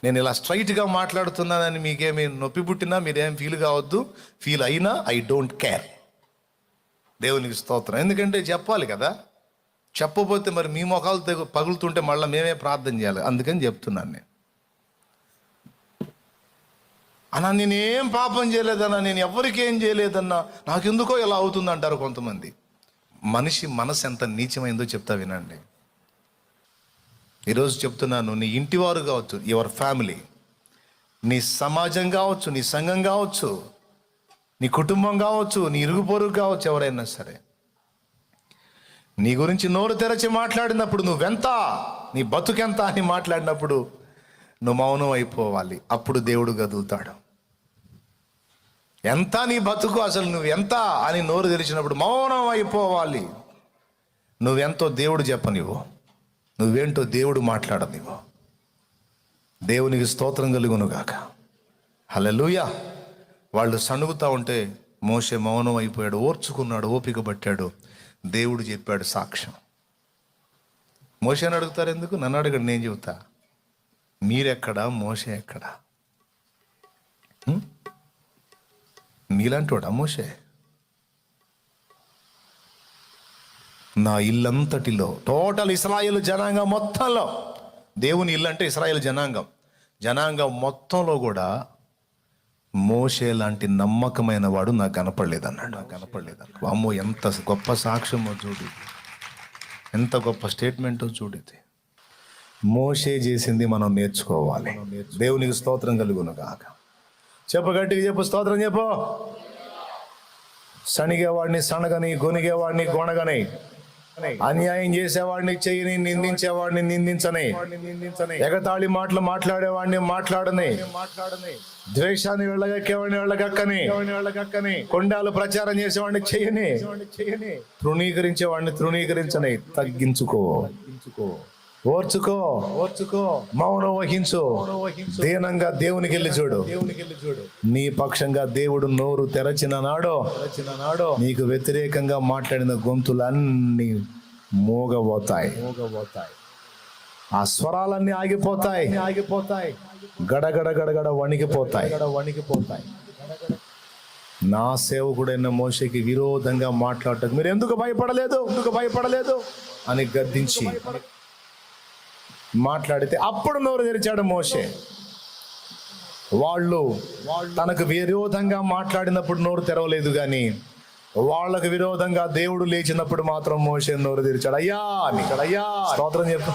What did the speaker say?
నేను ఇలా స్ట్రైట్గా మాట్లాడుతున్నానని మీకేమి నొప్పి పుట్టినా మీరేం ఫీల్ కావద్దు. ఫీల్ అయినా ఐ డోంట్ కేర్. దేవునికి స్తోత్రం. ఎందుకంటే చెప్పాలి కదా, చెప్పబోతే మరి మీ మొఖాలు పగులుతుంటే మళ్ళీ మేమే ప్రార్థన చేయాలి. అందుకని చెప్తున్నాను నేను. అన్నా నేనేం పాపం చేయలేదన్నా, నేను ఎవరికి ఏం చేయలేదన్నా, నాకెందుకో ఇలా అవుతుంది అంటారు కొంతమంది. మనిషి మనసు ఎంత నీచమైందో చెప్తా వినండి. ఈరోజు చెప్తున్నాను, నీ ఇంటివారు కావచ్చు, యువర్ ఫ్యామిలీ, నీ సమాజం కావచ్చు, నీ సంఘం కావచ్చు, నీ కుటుంబం కావచ్చు, నీ ఇరుగు పొరుగు కావచ్చు, ఎవరైనా సరే నీ గురించి నోరు తెరచి మాట్లాడినప్పుడు నువ్వెంత, నీ బతుకెంత అని మాట్లాడినప్పుడు నువ్వు మౌనం అయిపోవాలి. అప్పుడు దేవుడు కదులుతాడు. ఎంత నీ బతుకు, అసలు నువ్వు ఎంత అని నోరు తెరిచినప్పుడు మౌనం అయిపోవాలి. నువ్వెంతో దేవుడు చెప్పనివ్వు, నువ్వేంటో దేవుడు మాట్లాడనివ్వు. దేవునికి స్తోత్రం కలుగునుగాక. హల్లెలూయా. వాళ్ళు సణుగుతూ ఉంటే మోషే మౌనం అయిపోయాడు, ఓర్చుకున్నాడు, ఓపిక పట్టాడు. దేవుడు చెప్పాడు సాక్ష్యం. మోషేని అడుగుతారు ఎందుకు? నన్ను అడగండి, నేను చెబుతా. మీరెక్కడా, మోషే ఎక్కడా? మీలాంటోడా మోషే? నా ఇల్లంతటిలో, టోటల్ ఇశ్రాయేలు జనాంగం మొత్తంలో, దేవుని ఇల్లు అంటే ఇశ్రాయేలు జనాంగం మొత్తంలో కూడా మోషే లాంటి నమ్మకమైన వాడు నాకు కనపడలేదన్నాడు. అమ్మో, ఎంత గొప్ప సాక్ష్యమో చూడు, ఎంత గొప్ప స్టేట్మెంటో చూడేది. మోషే చేసింది మనం నేర్చుకోవాలి. దేవునికి స్తోత్రం కలుగును గాక. చెప్పు, గట్టిగా చెప్పు, స్తోత్రం చెప్పు. సణిగేవాడిని సణగని, గొనిగేవాడిని గొనగని, అన్యాయం చేసేవాడిని చెయ్యని, నిందించేవాడిని నిందించని, ఎగతాళి మాటలు మాట్లాడేవాడిని మాట్లాడని, ద్వేషాన్ని వెళ్ళగక్కేవాడిని వెళ్ళగక్కని, కొండాలు ప్రచారం చేసేవాడిని చెయ్యని, తృణీకరించేవాడిని తృణీకరించని. తగ్గించుకో, ఓర్చుకో, మౌనం వహించు. దీనంగా దేవునికి వెళ్ళి చూడు. నీ పక్షంగా దేవుడు నోరు తెరచిన నాడో నీకు వ్యతిరేకంగా మాట్లాడిన గొంతులన్నీ మోగబోతాయి. ఆ స్వరాలన్నీ ఆగిపోతాయి. గడగడ గడగడ వణికిపోతాయి. నా సేవకుడైన మోషేకి విరోధంగా మాట్లాడటం మీరు ఎందుకు భయపడలేదు అని గద్దించి మాట్లాడితే అప్పుడు నోరు తెరిచాడు మోషే. వాళ్ళు తనకు విరోధంగా మాట్లాడినప్పుడు నోరు తెరవలేదు, కానీ వాళ్ళకు విరోధంగా దేవుడు లేచినప్పుడు మాత్రం మోషే నోరు తెరిచాడు. అయ్యా స్తోత్రం చెప్పు.